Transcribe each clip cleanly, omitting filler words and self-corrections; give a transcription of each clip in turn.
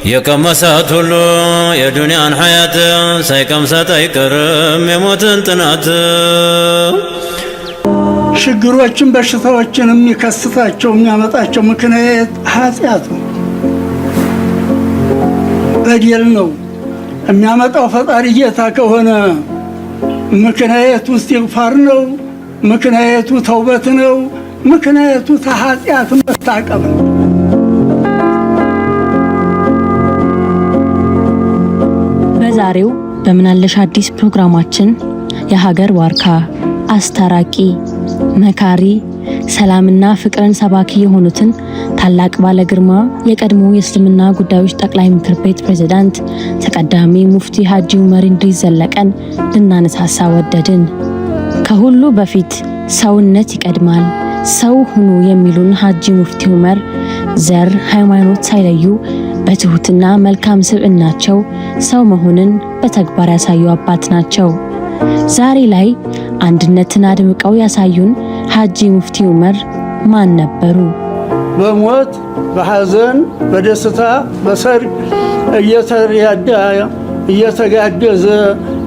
የቀመሳት ሁሉ የዱንያን ሐያት ሳይቀምሳት አይቀርም የሞትን ጥናት። ችግሮችን በሽታዎችን የሚከስታቸው የሚያመጣቸው ምክንያት ኃጢአት ነው፣ በደል ነው። የሚያመጣው ፈጣሪ ጌታ ከሆነ ምክንያቱ ኢስቲግፋር ነው፣ ምክንያቱ ተውበት ነው፣ ምክንያቱ ከኃጢአት መታቀብ ነው። በዛሬው በምናለሽ አዲስ ፕሮግራማችን የሀገር ዋርካ አስታራቂ መካሪ ሰላምና ፍቅርን ሰባኪ የሆኑትን ታላቅ ባለ ግርማ የቀድሞ የእስልምና ጉዳዮች ጠቅላይ ምክር ቤት ፕሬዝዳንት ተቀዳሚ ሙፍቲ ሐጂ ዑመር ኢድሪስ ዘለቀን ልናነሳሳ ወደድን። ከሁሉ በፊት ሰውነት ይቀድማል፣ ሰው ሁኑ የሚሉን ሐጂ ሙፍቲ ዑመር ዘር ሃይማኖት ሳይለዩ በትሁትና መልካም ስብዕናቸው ሰው መሆንን በተግባር ያሳዩ አባት ናቸው። ዛሬ ላይ አንድነትን አድምቀው ያሳዩን ሐጂ ሙፍቲ ዑመር ማን ነበሩ? በሞት በሐዘን በደስታ በሰርግ እየተረዳዳ እየተጋገዘ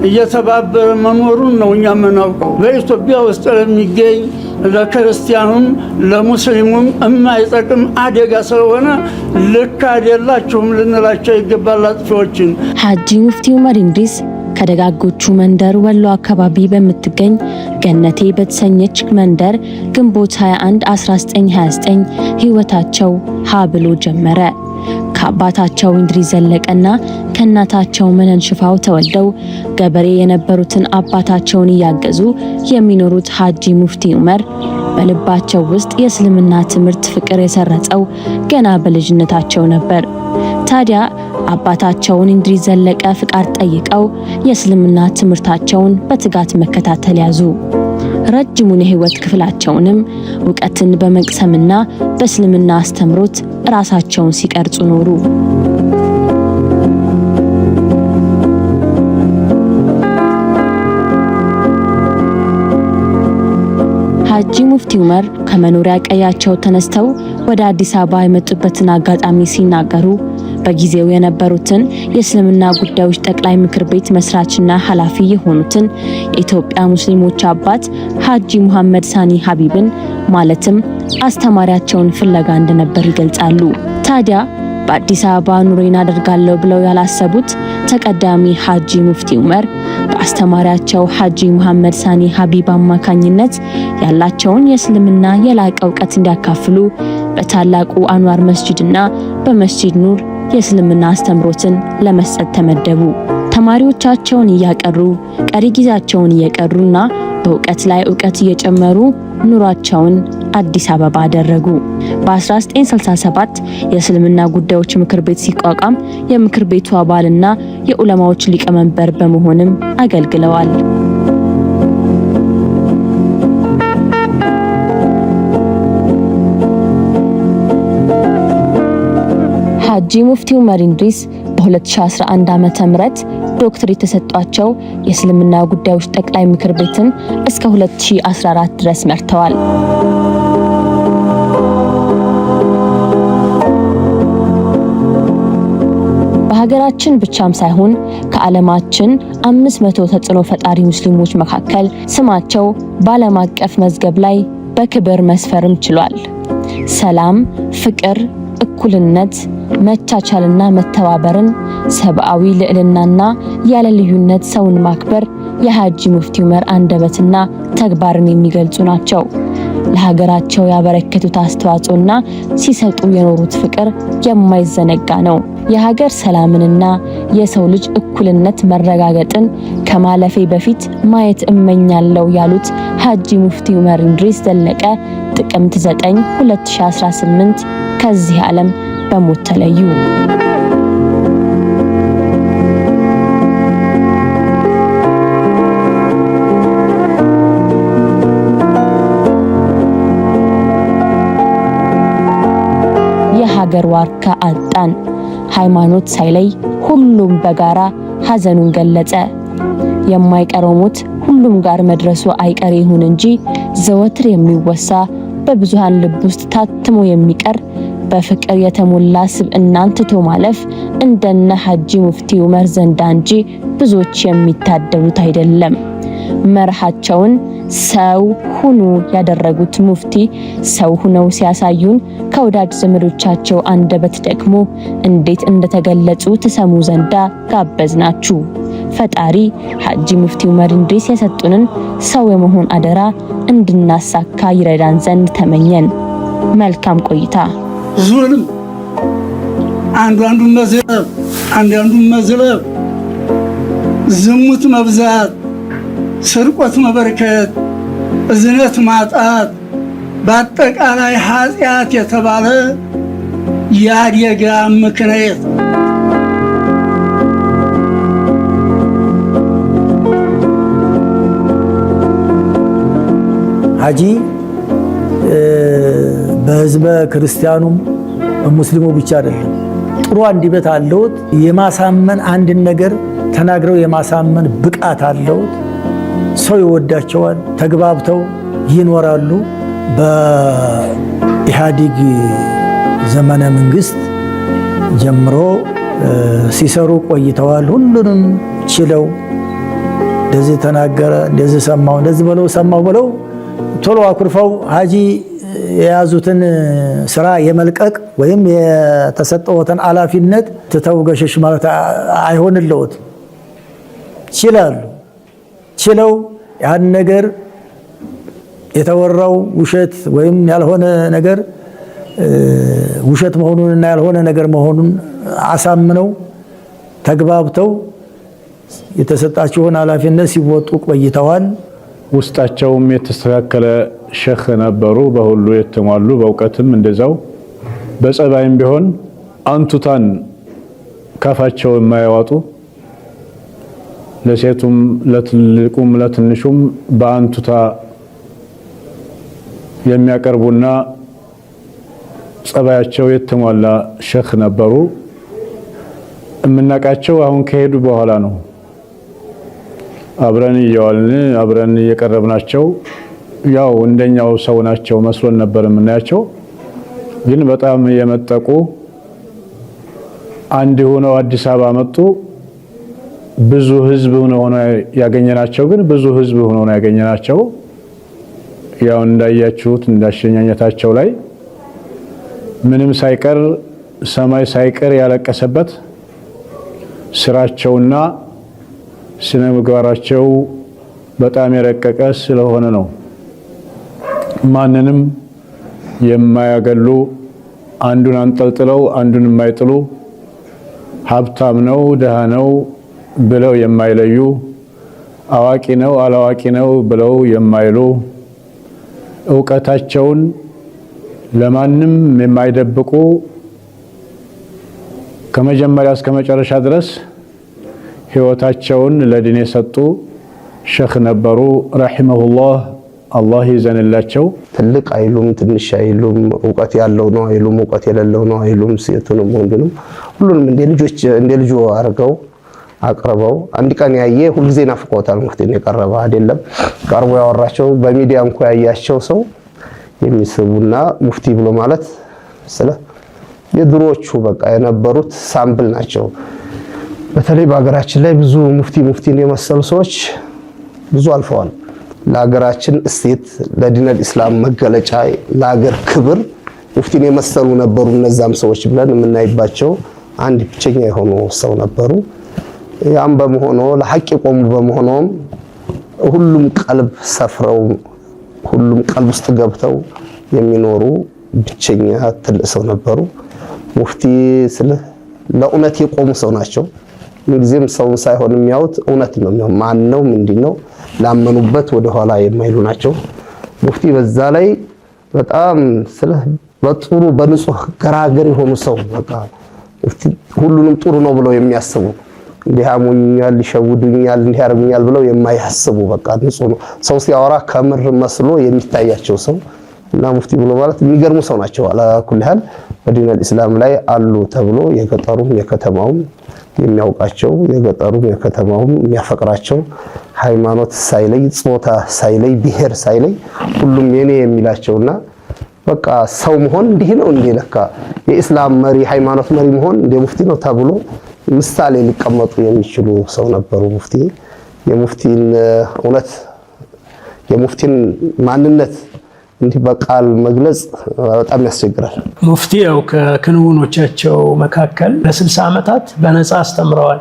እየተባበረ መኖሩን ነው እኛ የምናውቀው። በኢትዮጵያ ውስጥ ለሚገኝ ለክርስቲያኑም ለሙስሊሙም የማይጠቅም አደጋ ስለሆነ ልክ አይደላችሁም ልንላቸው ይገባል አጥፊዎችን። ሐጂ ሙፍቲ ዑመር ኢድሪስ ከደጋጎቹ መንደር ወሎ አካባቢ በምትገኝ ገነቴ በተሰኘች መንደር ግንቦት 21 1929 ህይወታቸው ሀብሎ ጀመረ። ከአባታቸው ኢድሪስ ዘለቀና ከእናታቸው መነን ሽፋው ተወልደው ገበሬ የነበሩትን አባታቸውን እያገዙ የሚኖሩት ሐጂ ሙፍቲ ዑመር በልባቸው ውስጥ የእስልምና ትምህርት ፍቅር የሰረጸው ገና በልጅነታቸው ነበር። ታዲያ አባታቸውን ኢድሪስ ዘለቀ ፍቃድ ጠይቀው የእስልምና ትምህርታቸውን በትጋት መከታተል ያዙ። ረጅሙን የህይወት ክፍላቸውንም ዕውቀትን በመቅሰምና በእስልምና አስተምሮት ራሳቸውን ሲቀርጹ ኖሩ። ሐጂ ሙፍቲ ዑመር ከመኖሪያ ቀያቸው ተነስተው ወደ አዲስ አበባ የመጡበትን አጋጣሚ ሲናገሩ በጊዜው የነበሩትን የእስልምና ጉዳዮች ጠቅላይ ምክር ቤት መስራችና ኃላፊ የሆኑትን የኢትዮጵያ ሙስሊሞች አባት ሐጂ ሙሐመድ ሳኒ ሐቢብን ማለትም አስተማሪያቸውን ፍለጋ እንደነበር ይገልጻሉ። ታዲያ በአዲስ አበባ ኑሮን አደርጋለሁ ብለው ያላሰቡት ተቀዳሚ ሐጂ ሙፍቲ ዑመር በአስተማሪያቸው ሐጂ ሙሐመድ ሳኒ ሐቢብ አማካኝነት ያላቸውን የእስልምና የላቀ ዕውቀት እንዲያካፍሉ በታላቁ አንዋር መስጂድና በመስጂድ ኑር የእስልምና አስተምሮትን ለመስጠት ተመደቡ። ተማሪዎቻቸውን እያቀሩ ቀሪ ጊዜያቸውን እየቀሩና በዕውቀት ላይ ዕውቀት እየጨመሩ ኑሯቸውን አዲስ አበባ አደረጉ። በ1967 የእስልምና ጉዳዮች ምክር ቤት ሲቋቋም የምክር ቤቱ አባልና የዑለማዎች ሊቀመንበር በመሆንም አገልግለዋል። ሐጂ ሙፍቲ ዑመር ኢድሪስ በ2011 ዓመተ ምህረት ዶክትሬት የተሰጧቸው የእስልምና ጉዳዮች ጠቅላይ ምክር ቤትን እስከ 2014 ድረስ መርተዋል። በሀገራችን ብቻም ሳይሆን ከዓለማችን 500 ተጽዕኖ ፈጣሪ ሙስሊሞች መካከል ስማቸው በዓለም አቀፍ መዝገብ ላይ በክብር መስፈርም ችሏል። ሰላም፣ ፍቅር፣ እኩልነት፣ መቻቻልና መተባበርን፣ ሰብአዊ ልዕልናና ያለ ልዩነት ሰውን ማክበር የሐጂ ሙፍቲ ዑመር አንደበትና ተግባርን የሚገልጹ ናቸው። ለሀገራቸው ያበረከቱት አስተዋጽኦና ሲሰጡ የኖሩት ፍቅር የማይዘነጋ ነው። የሀገር ሰላምንና የሰው ልጅ እኩልነት መረጋገጥን ከማለፌ በፊት ማየት እመኛለሁ ያሉት ሐጂ ሙፍቲ ዑመር ኢድሪስ ዘለቀ ጥቅምት 9 2018 ከዚህ ዓለም በሞት ተለዩ። የሀገር ዋርካ አጣን። ሃይማኖት ሳይለይ ሁሉም በጋራ ሐዘኑን ገለጸ። የማይቀረው ሞት ሁሉም ጋር መድረሱ አይቀር ይሁን እንጂ ዘወትር የሚወሳ በብዙሃን ልብ ውስጥ ታትሞ የሚቀር በፍቅር የተሞላ ስብዕናን ትቶ ማለፍ እንደነ ሐጂ ሙፍቲ ዑመር ዘንዳ እንጂ ብዙዎች የሚታደሉት አይደለም። መርሃቸውን ሰው ሁኑ ያደረጉት ሙፍቲ ሰው ሁነው ሲያሳዩን ከወዳጅ ዘመዶቻቸው አንደበት ደግሞ እንዴት እንደተገለጹ ተሰሙ ዘንዳ ጋበዝናችሁ። ፈጣሪ ሐጂ ሙፍቲ ዑመር እንድሪስ የሰጡንን ሰው የመሆን አደራ እንድናሳካ ይረዳን ዘንድ ተመኘን። መልካም ቆይታ። ዙልም አንዱን መዝለብ አንዱን መዝለብ፣ ዝሙት መብዛት፣ ስርቆት መበርከት፣ እዝነት ማጣት፣ በአጠቃላይ ኃጢአት የተባለ የአደጋ ምክንያት ሐጂ በህዝበ ክርስቲያኑም ሙስሊሙ ብቻ አይደለም ጥሩ አንደበት አለውት። የማሳመን አንድን ነገር ተናግረው የማሳመን ብቃት አለውት። ሰው ይወዳቸዋል፣ ተግባብተው ይኖራሉ። በኢህአዴግ ዘመነ መንግስት ጀምሮ ሲሰሩ ቆይተዋል። ሁሉንም ችለው እንደዚህ ተናገረ፣ እንደዚህ ሰማው፣ እንደዚህ ብለው ሰማው ብለው ቶሎ አኩርፈው ሐጂ የያዙትን ስራ የመልቀቅ ወይም የተሰጠውትን ኃላፊነት ትተው ገሸሽ ማለት አይሆንልዎት። ይችላሉ። ችለው ያን ነገር የተወራው ውሸት ወይም ያልሆነ ነገር ውሸት መሆኑንና ያልሆነ ነገር መሆኑን አሳምነው ተግባብተው የተሰጣቸውን ኃላፊነት ሲወጡ ቆይተዋል። ውስጣቸውም የተስተካከለ ሸኽ ነበሩ። በሁሉ የተሟሉ በእውቀትም እንደዛው በጸባይም ቢሆን አንቱታን ካፋቸው የማያዋጡ ለሴቱም ለትልቁም ለትንሹም በአንቱታ የሚያቀርቡና ጸባያቸው የተሟላ ሸኽ ነበሩ። እምናቃቸው አሁን ከሄዱ በኋላ ነው። አብረን እየዋልን አብረን እየቀረብናቸው ያው እንደኛው ሰው ናቸው መስሎን ነበር የምናያቸው። ግን በጣም የመጠቁ አንድ ሆነው አዲስ አበባ መጡ። ብዙ ህዝብ ሆነው ያገኘናቸው ግን ብዙ ህዝብ ሆነው ያገኘናቸው ያው እንዳያችሁት እንዳሸኛኘታቸው ላይ ምንም ሳይቀር ሰማይ ሳይቀር ያለቀሰበት ስራቸውና ስነ ምግባራቸው በጣም የረቀቀ ስለሆነ ነው። ማንንም የማያገሉ አንዱን አንጠልጥለው አንዱን የማይጥሉ ሀብታም ነው ደሃ ነው ብለው የማይለዩ አዋቂ ነው አላዋቂ ነው ብለው የማይሉ ዕውቀታቸውን ለማንም የማይደብቁ ከመጀመሪያ እስከ መጨረሻ ድረስ ህይወታቸውን ለዲን የሰጡ ሸኽ ነበሩ። ረሂመሁላህ አላህ ይዘንላቸው። ትልቅ አይሉም ትንሽ አይሉም፣ ዕውቀት ያለው ነው አይሉም፣ ዕውቀት የሌለው ነው አይሉም። ሴቱንም ወንዱንም ሁሉንም እንደ ልጁ አድርገው አቅርበው አንድ ቀን ያየ ሁልጊዜ ናፍቆታል። ሙፍቲን የቀረበ አይደለም ቀርቦ ያወራቸው በሚዲያ እንኳን ያያቸው ሰው የሚስቡና ሙፍቲ ብሎ ማለት ስለ የድሮቹ በቃ የነበሩት ሳምፕል ናቸው። በተለይ በሀገራችን ላይ ብዙ ሙፍቲን የመሰሉ ሰዎች ብዙ አልፈዋል። ለሀገራችን እሴት ለዲነል ኢስላም መገለጫ ለሀገር ክብር ሙፍቲን የመሰሉ ነበሩ። እነዛም ሰዎች ብለን የምናይባቸው አንድ ብቸኛ የሆኑ ሰው ነበሩ። ያም በመሆኑ ለሐቅ የቆሙ በመሆኑም ሁሉም ቀልብ ሰፍረው ሁሉም ቀልብ ውስጥ ገብተው የሚኖሩ ብቸኛ ትልቅ ሰው ነበሩ። ሙፍቲ ለእውነት የቆሙ ሰው ናቸው። ምንጊዜም ሰውን ሳይሆን የሚያዩት እውነት ነው። ማን ነው ምንድነው ላመኑበት ወደ ኋላ የማይሉ ናቸው። ሙፍቲ በዛ ላይ በጣም በጥሩ በንጹህ ገራገር የሆኑ ሰው በቃ ሁሉንም ጥሩ ነው ብለው የሚያስቡ እንዲህ አሞኛል ይሸውዱኛል እንዲህ ያርጉኛል ብለው የማያስቡ በቃ ንጹህ ነው። ሰው ሲያወራ ከምር መስሎ የሚታያቸው ሰው እና ሙፍቲ ብሎ ማለት የሚገርሙ ሰው ናቸው። አላኩል ሐል በዲነል ኢስላም ላይ አሉ ተብሎ የገጠሩም የከተማውም የሚያውቃቸው የገጠሩም የከተማውም የሚያፈቅራቸው ሃይማኖት ሳይለይ ጾታ ሳይለይ ብሔር ሳይለይ ሁሉም የኔ የሚላቸውና በቃ ሰው መሆን እንዲህ ነው እንዴ ለካ የኢስላም መሪ ሃይማኖት መሪ መሆን እንደ ሙፍቲ ነው ተብሎ ምሳሌ ሊቀመጡ የሚችሉ ሰው ነበሩ ሙፍቲ የሙፍቲን እውነት የሙፍቲን ማንነት እንዲህ በቃል መግለጽ በጣም ያስቸግራል ሙፍቲ ያው ከክንውኖቻቸው መካከል ለ60 ዓመታት በነፃ አስተምረዋል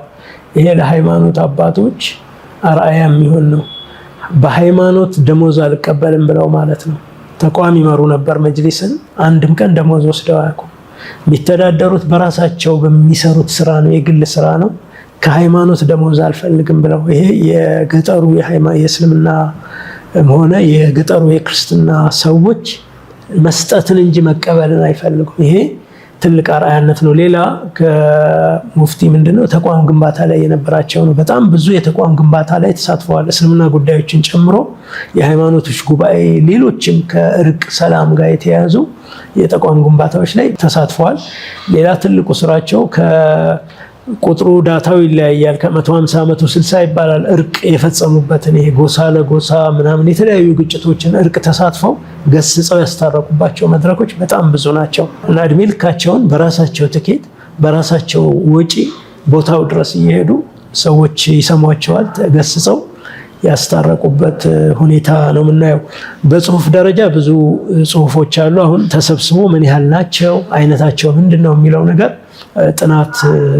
ይሄ ለሃይማኖት አባቶች አርአያ የሚሆን ነው በሃይማኖት ደሞዝ አልቀበልም ብለው ማለት ነው ተቋም ይመሩ ነበር መጅሊስን አንድም ቀን ደሞዝ ወስደው አያውቁም የሚተዳደሩት በራሳቸው በሚሰሩት ስራ ነው የግል ስራ ነው ከሃይማኖት ደሞዝ አልፈልግም ብለው ይሄ የገጠሩ የእስልምና ሆነ የገጠሩ የክርስትና ሰዎች መስጠትን እንጂ መቀበልን አይፈልጉም ይሄ ትልቅ አርአያነት ነው ሌላ ከሙፍቲ ምንድነው ተቋም ግንባታ ላይ የነበራቸው ነው በጣም ብዙ የተቋም ግንባታ ላይ ተሳትፈዋል እስልምና ጉዳዮችን ጨምሮ የሃይማኖቶች ጉባኤ ሌሎችም ከእርቅ ሰላም ጋር የተያያዙ የተቋም ግንባታዎች ላይ ተሳትፈዋል ሌላ ትልቁ ስራቸው ቁጥሩ ዳታው ይለያያል ከ150 ዓመቱ 60 ይባላል እርቅ የፈጸሙበትን ይሄ ጎሳ ለጎሳ ምናምን የተለያዩ ግጭቶችን እርቅ ተሳትፈው ገስጸው ያስታረቁባቸው መድረኮች በጣም ብዙ ናቸው እና እድሜ ልካቸውን በራሳቸው ትኬት በራሳቸው ወጪ ቦታው ድረስ እየሄዱ ሰዎች ይሰሟቸዋል ገስጸው ያስታረቁበት ሁኔታ ነው የምናየው በጽሁፍ ደረጃ ብዙ ጽሁፎች አሉ አሁን ተሰብስቦ ምን ያህል ናቸው አይነታቸው ምንድነው የሚለው ነገር ጥናት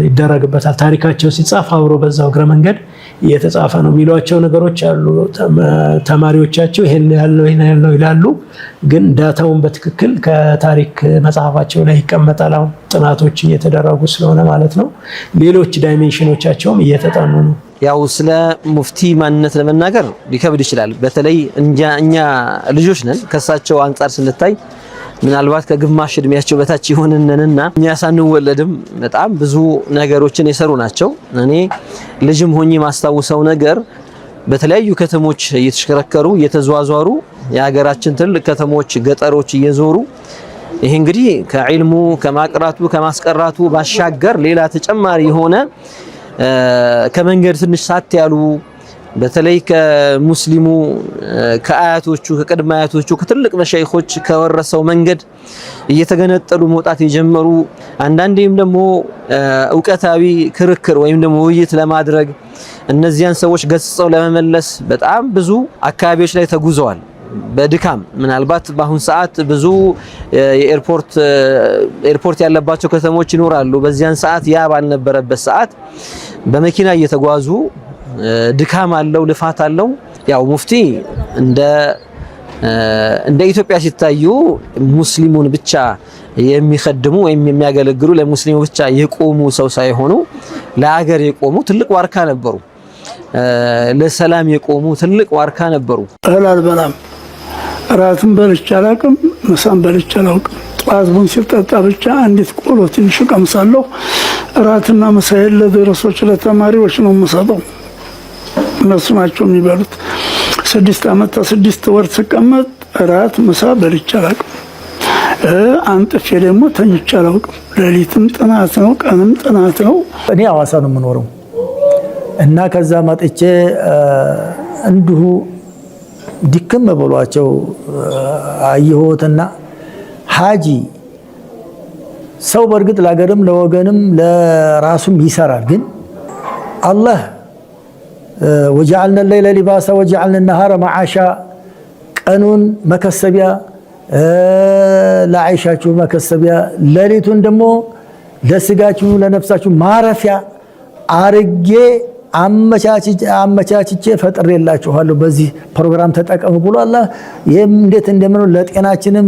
ይደረግበታል ታሪካቸው ሲጻፍ አብሮ በዛው እግረ መንገድ እየተጻፈ ነው የሚሏቸው ነገሮች አሉ ተማሪዎቻቸው ይሄን ያለው ይላሉ ግን ዳታውን በትክክል ከታሪክ መጽሐፋቸው ላይ ይቀመጣል አሁን ጥናቶች እየተደረጉ ስለሆነ ማለት ነው ሌሎች ዳይሜንሽኖቻቸውም እየተጠኑ ነው ያው ስለ ሙፍቲ ማንነት ለመናገር ሊከብድ ይችላል በተለይ እኛ ልጆች ነን ከሳቸው አንፃር ስንታይ ምናልባት ከግማሽ እድሜያቸው በታች ይሆንነንና እኛ ሳንወለድም በጣም ብዙ ነገሮችን የሰሩ ናቸው እኔ ልጅም ሆኜ ማስታውሰው ነገር በተለያዩ ከተሞች እየተሽከረከሩ እየተዟዟሩ የሀገራችን ትልቅ ከተሞች ገጠሮች እየዞሩ ይሄ እንግዲህ ከዒልሙ ከማቅራቱ ከማስቀራቱ ባሻገር ሌላ ተጨማሪ የሆነ ከመንገድ ትንሽ ሳት ያሉ በተለይ ከሙስሊሙ ከአያቶቹ ከቀድመ አያቶቹ ከትልቅ መሻይኾች ከወረሰው መንገድ እየተገነጠሉ መውጣት የጀመሩ አንዳንዴም ደግሞ ዕውቀታዊ ክርክር ወይም ደግሞ ውይይት ለማድረግ እነዚያን ሰዎች ገጽጸው ለመመለስ በጣም ብዙ አካባቢዎች ላይ ተጉዘዋል በድካም ምናልባት በአሁን ሰዓት ብዙ ኤርፖርት ያለባቸው ከተሞች ይኖራሉ በዚያን ሰዓት ያ ባልነበረበት ሰዓት በመኪና እየተጓዙ ድካም አለው ልፋት አለው ያው ሙፍቲ እንደ ኢትዮጵያ ሲታዩ ሙስሊሙን ብቻ የሚخدሙ ወይም የሚያገለግሉ ለሙስሊሙ ብቻ የቆሙ ሰው ሳይሆኑ ለሀገር የቆሙ ትልቅ ዋርካ ነበሩ ለሰላም የቆሙ ትልቅ ዋርካ ነበሩ አልበላም ራትን በልቼ አላውቅም ምሳን በልቼ አላውቅም ጧት ቡን ሲጠጣ ብቻ አንዲት ቆሎ ትንሽ ቀምሳለሁ ራትና ምሳዬን ለደረሶች ለተማሪዎች ነው የምሰጠው እነሱ ናቸው የሚበሉት 6 ዓመት 6 ወር ተቀመጥ ራት ምሳ በልቼ አላውቅም አንጥፌ ደግሞ ተኝቼ አላውቅም ሌሊትም ጥናት ነው ቀንም ጥናት ነው እኔ ሐዋሳ ነው የምኖረው እና ከዛ መጥቼ እንዲሁ ድክም ብሏቸው አየሁትና ሐጂ ሰው በርግጥ ለሀገርም ለወገንም ለራሱም ይሰራል ግን አላህ وجعلنا الليل لباسا وجعلنا النهار معاشا ቀኑን መከሰቢያ ለዓይሻችሁ መከሰቢያ ሌሊቱን ደግሞ ለስጋችሁ ለነፍሳችሁ ማረፊያ አርጌ አመቻችቼ ፈጥሬላችኋለሁ በዚህ ፕሮግራም ተጠቀሙ ብሎ አላህ ይሄም እንዴት እንደምን ለጤናችንም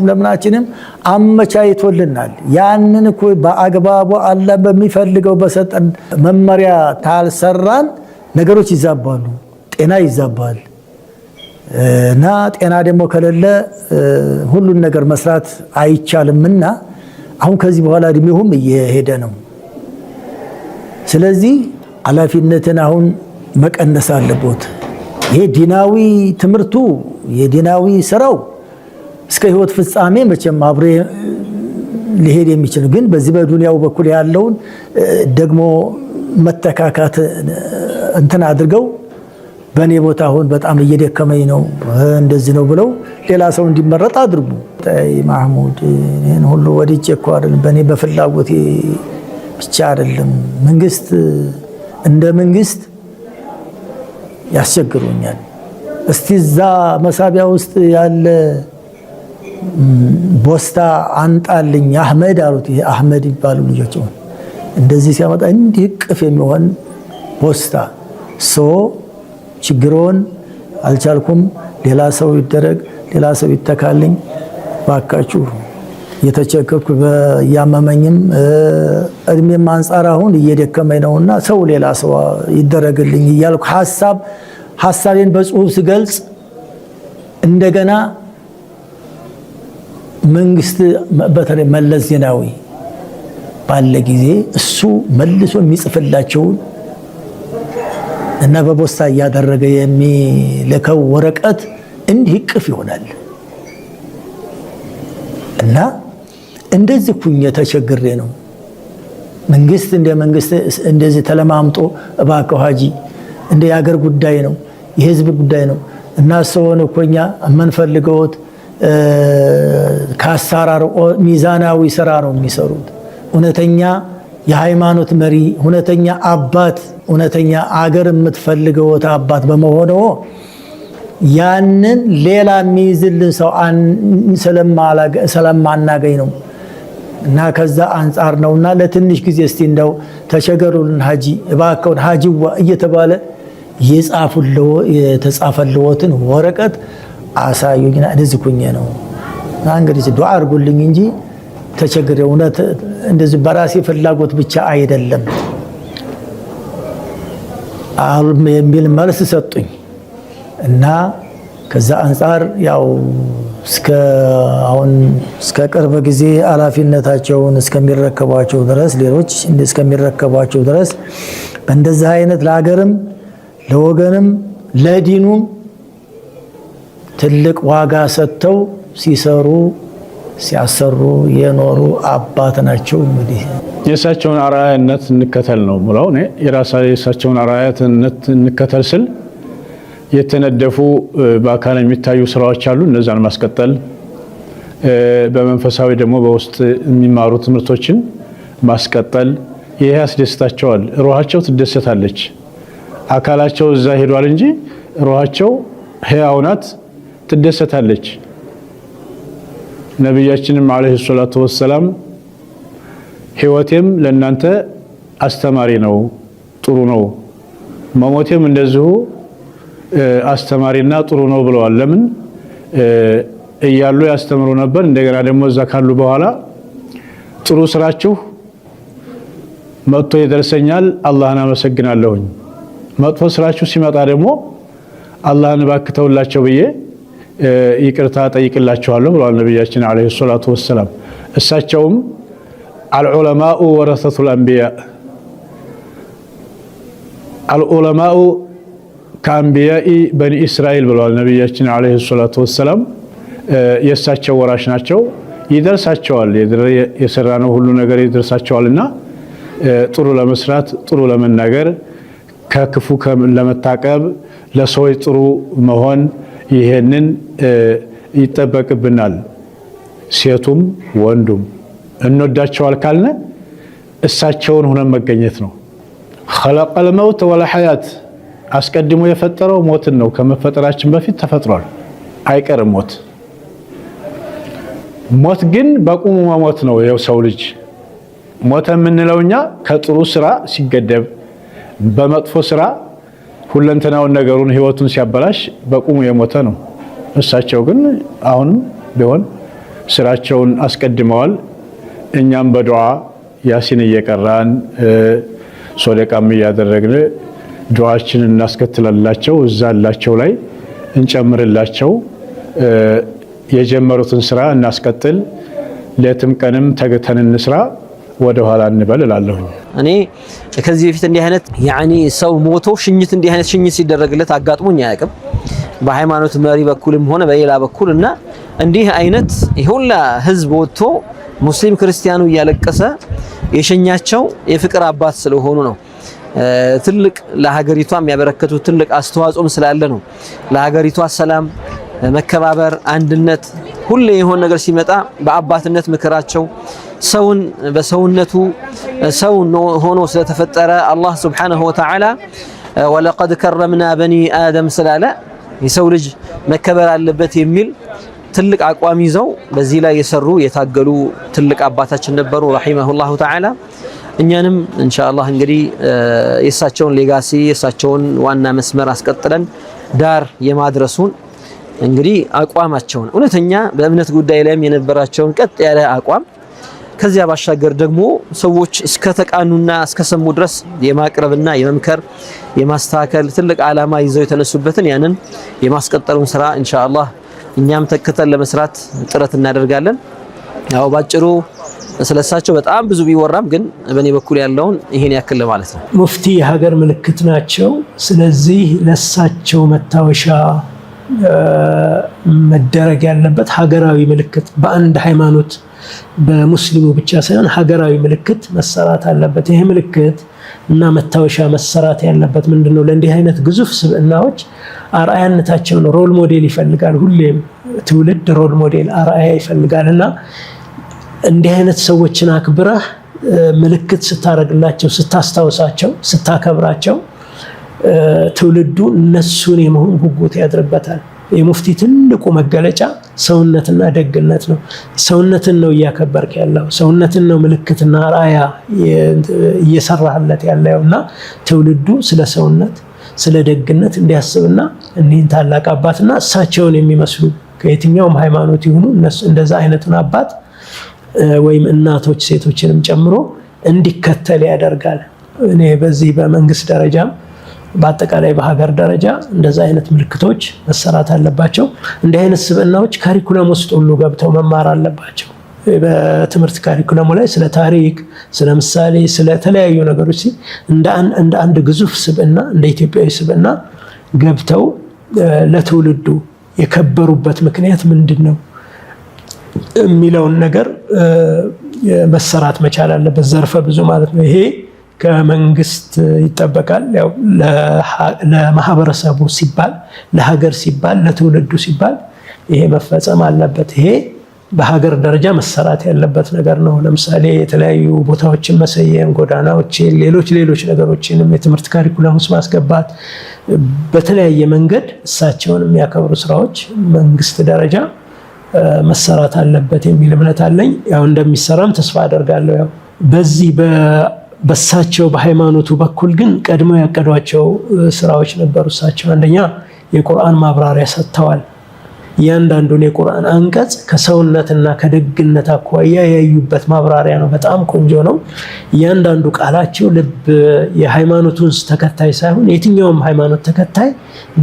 ለምናችንም አመቻችቶልናል ያንን እኮ በአግባቡ አላህ በሚፈልገው በሰጠን መመሪያ ታልሰራን ነገሮች ይዛባሉ ጤና ይዛባል እና ጤና ደግሞ ከሌለ ሁሉን ነገር መስራት አይቻልምና አሁን ከዚህ በኋላ እድሜውም እየሄደ ነው ስለዚህ ኃላፊነትን አሁን መቀነስ አለበት ይሄ ዲናዊ ትምርቱ የዲናዊ ስራው እስከ ህይወት ፍጻሜ መቼም አብሬ ሊሄድ የሚችል ግን በዚህ በዱንያው በኩል ያለውን ደግሞ መተካካት እንትን አድርገው በእኔ ቦታ አሁን በጣም እየደከመኝ ነው እንደዚህ ነው ብለው ሌላ ሰው እንዲመረጥ አድርጉ። ማህሙድ እኔን ሁሉ ወድጄ እኮ አይደለም በእኔ በፍላጎቴ ብቻ አይደለም። መንግስት እንደ መንግስት ያስቸግሩኛል። እስቲ እዛ መሳቢያ ውስጥ ያለ ቦስታ አንጣልኝ አህመድ አሉት። ይሄ አህመድ ይባሉ ልጆች እንደዚህ ሲያመጣ እንዲህ ቅፍ የሚሆን ቦስታ ችግሮን አልቻልኩም፣ ሌላ ሰው ይደረግ፣ ሌላ ሰው ይተካልኝ ባካችሁ። የተቸከኩ ያመመኝም እድሜም አንፃር አሁን እየደከመኝ ነውና ሰው ሌላ ሰው ይደረግልኝ እያልኩ ሐሳቤን በጽሁፍ ስገልጽ እንደገና መንግስት በተለይ መለስ ዜናዊ ባለ ጊዜ እሱ መልሶ የሚጽፍላቸውን እና በቦስታ እያደረገ የሚልከው ወረቀት እንዲህ ቅፍ ይሆናል እና እንደዚህ ኩኝ ተቸግሬ ነው። መንግስት እንደ መንግስት እንደዚህ ተለማምጦ እባክህ ሀጂ እንደ የሀገር ጉዳይ ነው የህዝብ ጉዳይ ነው እና ሰውን እኮኛ የምንፈልገውት ከአሰራር ሚዛናዊ ስራ ነው የሚሰሩት። እውነተኛ የሃይማኖት መሪ፣ እውነተኛ አባት፣ እውነተኛ አገር የምትፈልገውት አባት በመሆነው ያንን ሌላ የሚይዝልን ሰው ስለማናገኝ ነው እና ከዛ አንፃር ነውና ለትንሽ ጊዜ እስቲ እንደው ተቸገሩልን ሀጂ እባክዎን ሀጂዋ እየተባለ የተጻፈልዎትን ወረቀት አሳዩኝና እንደዚህ ኩኜ ነው እንግዲህ ዱዓ አድርጉልኝ እንጂ ተቸግሬ እውነት እንደዚህ በራሴ ፍላጎት ብቻ አይደለም የሚል መልስ ሰጡኝ እና ከዛ አንፃር ያው እስከ ቅርብ ጊዜ ኃላፊነታቸውን እስከሚረከቧቸው ድረስ ሌሎች እስከሚረከቧቸው ድረስ በእንደዚህ አይነት ለሀገርም ለወገንም ለዲኑም ትልቅ ዋጋ ሰጥተው ሲሰሩ ሲያሰሩ የኖሩ አባት ናቸው። እንግዲህ የእሳቸውን አርአያነት እንከተል ነው ብለው የእሳቸውን አርአያነት እንከተል ስል የተነደፉ በአካል የሚታዩ ስራዎች አሉ። እነዛን ማስቀጠል፣ በመንፈሳዊ ደግሞ በውስጥ የሚማሩ ትምህርቶችን ማስቀጠል። ይሄ ያስደስታቸዋል። ሩሃቸው ትደሰታለች። አካላቸው እዛ ሄዷል እንጂ ሩሃቸው ሕያው ናት፣ ትደሰታለች። ነቢያችንም አለይሂ ሰላቱ ወሰላም ህይወቴም ለእናንተ አስተማሪ ነው፣ ጥሩ ነው፣ መሞቴም እንደዚሁ አስተማሪና ጥሩ ነው ብለዋል። ለምን እያሉ ያስተምሩ ነበር። እንደገና ደግሞ እዛ ካሉ በኋላ ጥሩ ስራችሁ መጥቶ ይደርሰኛል፣ አላህን አመሰግናለሁኝ። መጥፎ ስራችሁ ሲመጣ ደግሞ አላህን ባክተውላቸው ብዬ ይቅርታ ጠይቅላችኋለሁ ብለዋል ነቢያችን አለይሂ ሰላቱ ወሰላም። እሳቸውም አልዑለማኡ ወረሰቱል አንቢያ፣ አልዑለማኡ ከአንቢያኢ በኒ እስራኤል ብለዋል ነቢያችን አለይሂ ሰላቱ ወሰላም። የእሳቸው ወራሽ ናቸው፣ ይደርሳቸዋል። የሰራነው ሁሉ ነገር ይደርሳቸዋልና ጥሩ ለመስራት ጥሩ ለመናገር ከክፉ ለመታቀብ ለሰዎች ጥሩ መሆን ይሄንን ይጠበቅብናል። ሴቱም ወንዱም እንወዳቸዋል ካልነ እሳቸውን ሆነን መገኘት ነው። ኸለቀል መውት ወላ ሐያት፣ አስቀድሞ የፈጠረው ሞትን ነው። ከመፈጠራችን በፊት ተፈጥሯል፣ አይቀርም ሞት። ሞት ግን በቁሙ መሞት ነው። የሰው ልጅ ሞተ የምንለው እኛ ከጥሩ ስራ ሲገደብ፣ በመጥፎ ስራ ሁለንተናውን ነገሩን ህይወቱን ሲያበላሽ በቁሙ የሞተ ነው። እሳቸው ግን አሁንም ቢሆን ስራቸውን አስቀድመዋል። እኛም በዱዓ ያሲን እየቀራን ሶደቃም እያደረግን ዱዓችንን እናስከትላላቸው፣ እዛላቸው ላይ እንጨምርላቸው። የጀመሩትን ስራ እናስቀጥል፣ ሌትም ቀንም ተግተን እንስራ፣ ወደ ኋላ እንበል እላለሁ። እኔ ከዚህ በፊት እንዲህ አይነት ሰው ሞቶ ሽኝት እንዲህ አይነት ሽኝት ሲደረግለት አጋጥሞኝ አያውቅም፣ በሃይማኖት መሪ በኩልም ሆነ በሌላ በኩል እና እንዲህ አይነት ሁላ ህዝብ ወጥቶ ሙስሊም ክርስቲያኑ እያለቀሰ የሸኛቸው የፍቅር አባት ስለሆኑ ነው። ትልቅ ለሀገሪቷ የሚያበረከቱት ትልቅ አስተዋጽኦም ስላለ ነው። ለሀገሪቷ ሰላም፣ መከባበር፣ አንድነት ሁሌ የሆነ ነገር ሲመጣ በአባትነት ምክራቸው ሰውን በሰውነቱ ሰው ሆኖ ስለተፈጠረ አላህ ሱብሓነሁ ወተዓላ ወለቀድ ከረምና በኒ አደም ስላለ የሰው ልጅ መከበር አለበት የሚል ትልቅ አቋም ይዘው በዚህ ላይ የሰሩ የታገሉ ትልቅ አባታችን ነበሩ ረሂመሁላሁ ተዓላ። እኛንም ኢንሻአላህ እንግዲህ የእሳቸውን ሌጋሲ የእሳቸውን ዋና መስመር አስቀጥለን ዳር የማድረሱን እንግዲህ አቋማቸውን እውነተኛ በእምነት ጉዳይ ላይም የነበራቸውን ቀጥ ያለ አቋም ከዚያ ባሻገር ደግሞ ሰዎች እስከ ተቃኑና እስከ ሰሙ ድረስ የማቅረብና የመምከር የማስተካከል ትልቅ ዓላማ ይዘው የተነሱበትን ያንን የማስቀጠሉን ስራ ኢንሻአላህ እኛም ተከተል ለመስራት ጥረት እናደርጋለን። ያው ባጭሩ ስለሳቸው በጣም ብዙ ቢወራም ግን በኔ በኩል ያለውን ይሄን ያክል ማለት ነው። ሙፍቲ የሀገር ምልክት ናቸው። ስለዚህ ለሳቸው መታወሻ መደረግ ያለበት ሀገራዊ ምልክት በአንድ ሃይማኖት በሙስሊሙ ብቻ ሳይሆን ሀገራዊ ምልክት መሰራት አለበት። ይሄ ምልክት እና መታወሻ መሰራት ያለበት ምንድነው? ለእንዲህ አይነት ግዙፍ ስብዕናዎች አርአያነታቸውን ሮል ሞዴል ይፈልጋል። ሁሌም ትውልድ ሮል ሞዴል አርአያ ይፈልጋልና እንዲህ አይነት ሰዎችን አክብረህ ምልክት ስታረግላቸው፣ ስታስታውሳቸው፣ ስታከብራቸው ትውልዱ እነሱን የመሆን ጉጉት ያድርበታል። የሙፍቲ ትልቁ መገለጫ ሰውነትና ደግነት ነው። ሰውነትን ነው እያከበርክ ያለው፣ ሰውነትን ነው ምልክትና አርአያ እየሰራህለት ያለውና ትውልዱ ስለ ሰውነት ስለ ደግነት እንዲያስብና እኒህን ታላቅ አባትና እሳቸውን የሚመስሉ ከየትኛውም ሃይማኖት ይሁኑ እነሱ እንደዛ አይነቱን አባት ወይም እናቶች ሴቶችንም ጨምሮ እንዲከተል ያደርጋል። እኔ በዚህ በመንግስት ደረጃም በአጠቃላይ በሀገር ደረጃ እንደዛ አይነት ምልክቶች መሰራት አለባቸው። እንዲህ አይነት ስብዕናዎች ካሪኩለም ውስጥ ሁሉ ገብተው መማር አለባቸው። በትምህርት ካሪኩለሙ ላይ ስለ ታሪክ፣ ስለ ምሳሌ፣ ስለ ተለያዩ ነገሮች እንደ አንድ ግዙፍ ስብዕና እንደ ኢትዮጵያዊ ስብዕና ገብተው ለትውልዱ የከበሩበት ምክንያት ምንድን ነው የሚለውን ነገር መሰራት መቻል አለበት። ዘርፈ ብዙ ማለት ነው። ይሄ ከመንግስት ይጠበቃል። ያው ለማህበረሰቡ ሲባል፣ ለሀገር ሲባል፣ ለትውልዱ ሲባል ይሄ መፈጸም አለበት። ይሄ በሀገር ደረጃ መሰራት ያለበት ነገር ነው። ለምሳሌ የተለያዩ ቦታዎችን መሰየም፣ ጎዳናዎችን፣ ሌሎች ነገሮችንም የትምህርት ካሪኩለም ውስጥ ማስገባት፣ በተለያየ መንገድ እሳቸውን የሚያከብሩ ስራዎች መንግስት ደረጃ መሰራት አለበት የሚል እምነት አለኝ። ያው እንደሚሰራም ተስፋ አደርጋለሁ። ያው በዚህ በሳቸው በሃይማኖቱ በኩል ግን ቀድመው ያቀዷቸው ስራዎች ነበሩ። እሳቸው አንደኛ የቁርአን ማብራሪያ ሰጥተዋል። እያንዳንዱን የቁርአን አንቀጽ ከሰውነትና ከደግነት አኳያ ያዩበት ማብራሪያ ነው። በጣም ቆንጆ ነው። እያንዳንዱ ቃላቸው ልብ የሃይማኖቱን ተከታይ ሳይሆን የትኛውም ሃይማኖት ተከታይ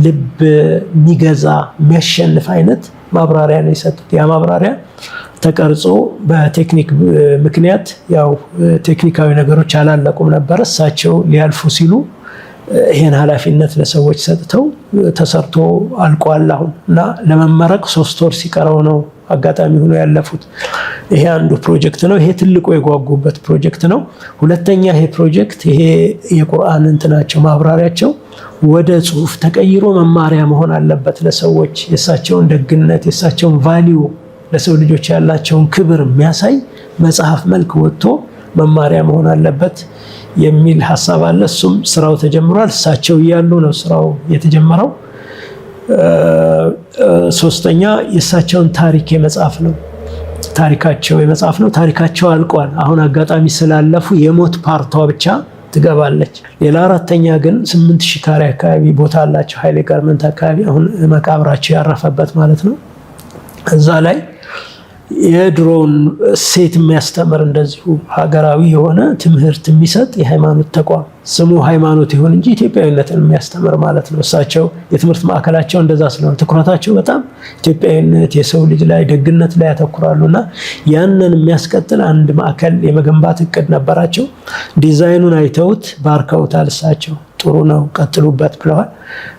ልብ የሚገዛ የሚያሸንፍ አይነት ማብራሪያ ነው የሰጡት። ያ ማብራሪያ ተቀርጾ በቴክኒክ ምክንያት ያው ቴክኒካዊ ነገሮች አላለቁም ነበር። እሳቸው ሊያልፉ ሲሉ ይሄን ኃላፊነት ለሰዎች ሰጥተው ተሰርቶ አልቋል። አሁን እና ለመመረቅ 3 ወር ሲቀረው ነው አጋጣሚ ሆኖ ያለፉት። ይሄ አንዱ ፕሮጀክት ነው። ይሄ ትልቁ የጓጉበት ፕሮጀክት ነው። ሁለተኛ ይሄ ፕሮጀክት ይሄ የቁርአን እንትናቸው ማብራሪያቸው ወደ ጽሁፍ ተቀይሮ መማሪያ መሆን አለበት ለሰዎች። የእሳቸውን ደግነት የእሳቸውን ቫልዩ ለሰው ልጆች ያላቸውን ክብር የሚያሳይ መጽሐፍ መልክ ወጥቶ መማሪያ መሆን አለበት የሚል ሐሳብ አለ። እሱም ስራው ተጀምሯል። እሳቸው እያሉ ነው ስራው የተጀመረው። ሶስተኛ የእሳቸውን ታሪክ የመጽሐፍ ነው። ታሪካቸው የመጽሐፍ ነው። ታሪካቸው አልቋል። አሁን አጋጣሚ ስላለፉ የሞት ፓርቷ ብቻ ትገባለች። ሌላ አራተኛ ግን 8000 ካሬ አካባቢ ቦታ አላቸው። ኃይሌ ጋርመንት አካባቢ አሁን መቃብራቸው ያረፈበት ማለት ነው። እዛ ላይ የድሮውን ሴት የሚያስተምር እንደዚሁ ሀገራዊ የሆነ ትምህርት የሚሰጥ የሃይማኖት ተቋም ስሙ ሃይማኖት ይሁን እንጂ ኢትዮጵያዊነትን የሚያስተምር ማለት ነው። እሳቸው የትምህርት ማዕከላቸው እንደዛ ስለሆነ ትኩረታቸው በጣም ኢትዮጵያዊነት፣ የሰው ልጅ ላይ ደግነት ላይ ያተኩራሉና ያንን የሚያስቀጥል አንድ ማዕከል የመገንባት እቅድ ነበራቸው። ዲዛይኑን አይተውት ባርከውታል። እሳቸው ጥሩ ነው ቀጥሉበት ብለዋል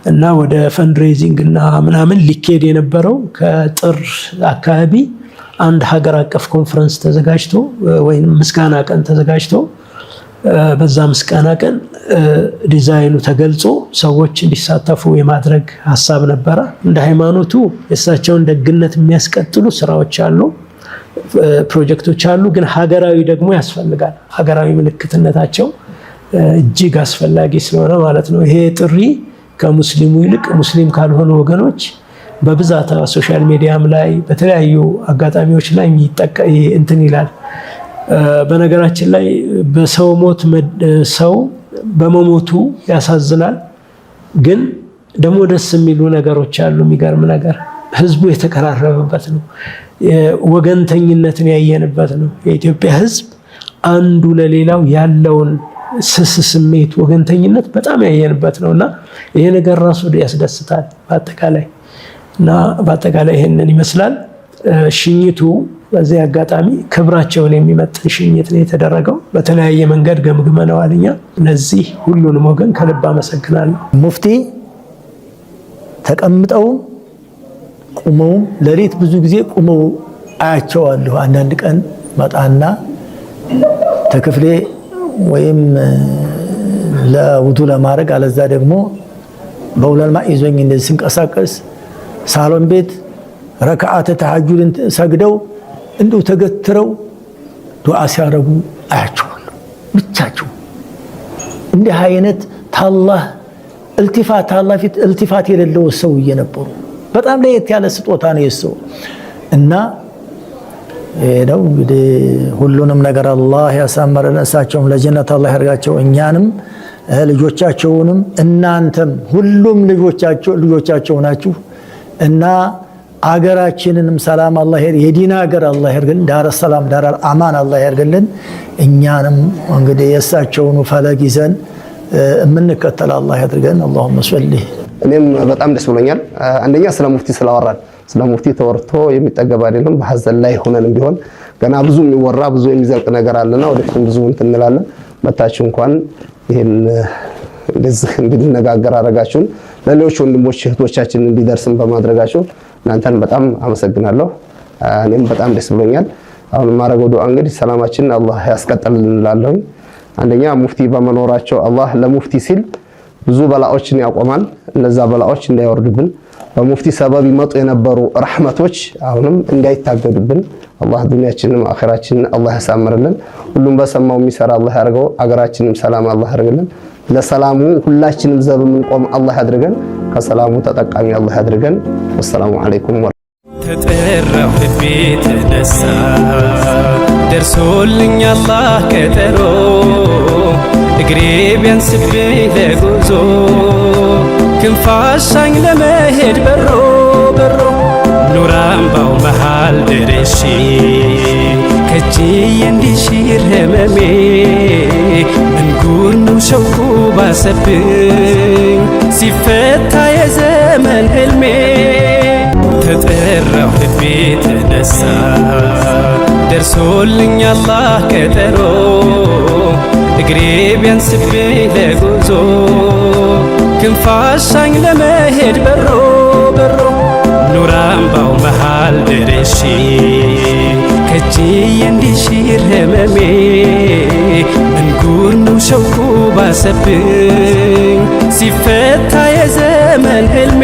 እና ወደ ፈንድሬዚንግ እና ምናምን ሊኬድ የነበረው ከጥር አካባቢ አንድ ሀገር አቀፍ ኮንፈረንስ ተዘጋጅቶ ወይም ምስጋና ቀን ተዘጋጅቶ በዛ ምስጋና ቀን ዲዛይኑ ተገልጾ ሰዎች እንዲሳተፉ የማድረግ ሐሳብ ነበረ። እንደ ሃይማኖቱ የእሳቸውን ደግነት የሚያስቀጥሉ ስራዎች አሉ፣ ፕሮጀክቶች አሉ። ግን ሀገራዊ ደግሞ ያስፈልጋል። ሀገራዊ ምልክትነታቸው እጅግ አስፈላጊ ስለሆነ ማለት ነው። ይሄ ጥሪ ከሙስሊሙ ይልቅ ሙስሊም ካልሆኑ ወገኖች በብዛት ሶሻል ሚዲያም ላይ በተለያዩ አጋጣሚዎች ላይ እንትን ይላል። በነገራችን ላይ በሰው ሞት ሰው በመሞቱ ያሳዝናል። ግን ደግሞ ደስ የሚሉ ነገሮች አሉ። የሚገርም ነገር ህዝቡ የተቀራረበበት ነው። ወገንተኝነትን ያየንበት ነው። የኢትዮጵያ ህዝብ አንዱ ለሌላው ያለውን ስስ ስሜት ወገንተኝነት በጣም ያየንበት ነውና ይሄ ነገር ራሱ ያስደስታል በአጠቃላይ እና በአጠቃላይ ይሄንን ይመስላል ሽኝቱ። በዚህ አጋጣሚ ክብራቸውን የሚመጥን ሽኝት ነው የተደረገው። በተለያየ መንገድ ገምግመነዋል እኛ። ለዚህ ሁሉንም ወገን ከልብ አመሰግናለሁ። ሙፍቲ ተቀምጠው ቁመው ለሊት ብዙ ጊዜ ቁመው አያቸዋለሁ። አንዳንድ ቀን መጣና ተክፍሌ ወይም ለውዱ ለማድረግ አለዛ ደግሞ በውለልማ ይዞኝ እንደዚህ ሲንቀሳቀስ ሳሎን ቤት ረካዓተ ተሐጁድን ሰግደው እንደው ተገትረው ዱዓ ሲያደርጉ አያቸዋለሁ ብቻቸው። እንዲህ አይነት ታላህ التفات الله في التفات የሌለው ሰው እየነበሩ በጣም ለየት ያለ ስጦታ ነው የሰው እና ነው እንግዲህ ሁሉንም ነገር አላህ ያሳመረን። እሳቸውም ለጀነት አላህ ያርጋቸው፣ እኛንም ልጆቻቸውንም እናንተም ሁሉም ልጆቻቸው ናችሁ እና አገራችንንም ሰላም አላህ የዲና ሀገር አላህ ያርግልን፣ ዳር ሰላም ዳር አማን አላህ ያርግልን። እኛንም እንግዲህ የእሳቸውን ፈለግ ይዘን የምንከተል አላህ ያድርገን። اللهم صل። እኔም በጣም ደስ ብሎኛል። አንደኛ ስለ ሙፍቲ ስላወራን፣ ስለ ሙፍቲ ተወርቶ የሚጠገብ አይደለም። በሐዘን ላይ ሆነንም ቢሆን ገና ብዙ የሚወራ ብዙ የሚዘልቅ ነገር አለና ወደፊት ብዙ እንላለን። መታችሁ እንኳን ይሄን እንደዚህ እንድንነጋገር አረጋችሁን፣ ለሌሎች ወንድሞች እህቶቻችን እንዲደርስም በማድረጋችሁ እናንተን በጣም አመሰግናለሁ። እኔም በጣም ደስ ብሎኛል። አሁን ማረገው ዱዓ እንግዲህ ሰላማችንን አላህ ያስቀጥልልን እንላለሁ። አንደኛ ሙፍቲ በመኖራቸው አላህ ለሙፍቲ ሲል ብዙ በላዎችን ያቆማል። እነዛ በላዎች እንዳይወርዱብን በሙፍቲ ሰበብ ይመጡ የነበሩ ረህመቶች አሁንም እንዳይታገዱብን አላህ ዱንያችንንም አኺራችንን አላህ ያሳምርልን። ሁሉም በሰማው የሚሰራ አላህ ያርገው። አገራችንም ሰላም አላህ ያርግልን። ለሰላሙ ሁላችንም ዘብ የምንቆም አላህ ያድርገን። ከሰላሙ ተጠቃሚ አላህ ያድርገን። ወሰላሙ አለይኩም ተጠራሁ ልቤ ተነሳ ደርሶልኝ አላህ ቀጠሮ እግሬ ቢያንስብኝ ለጉዞ ክንፋሻኝ ለመሄድ በሮ በሮ ኑራምባው መሃል ደርሼ ከእጅዬ እንዲሽር ህመሜ ምንጉር ነው ሸውቁ ባሰብኝ ሲፈታ የዘመን ህልሜ ተጠራሁ ልቤ ተነሳ ደርሶልኝ አላህ ቀጠሮ እግሬ ቢያንስብኝ ለጉዞ ክንፋሻኝ ለመሄድ በሮ በሮ ኑራምባው መሃል ደርሼ ከእጅዬ እንዲሽር ህመሜ ምንጉር ነው ሸውቁ ባሰብኝ ሲፈታ የዘመን ህልሜ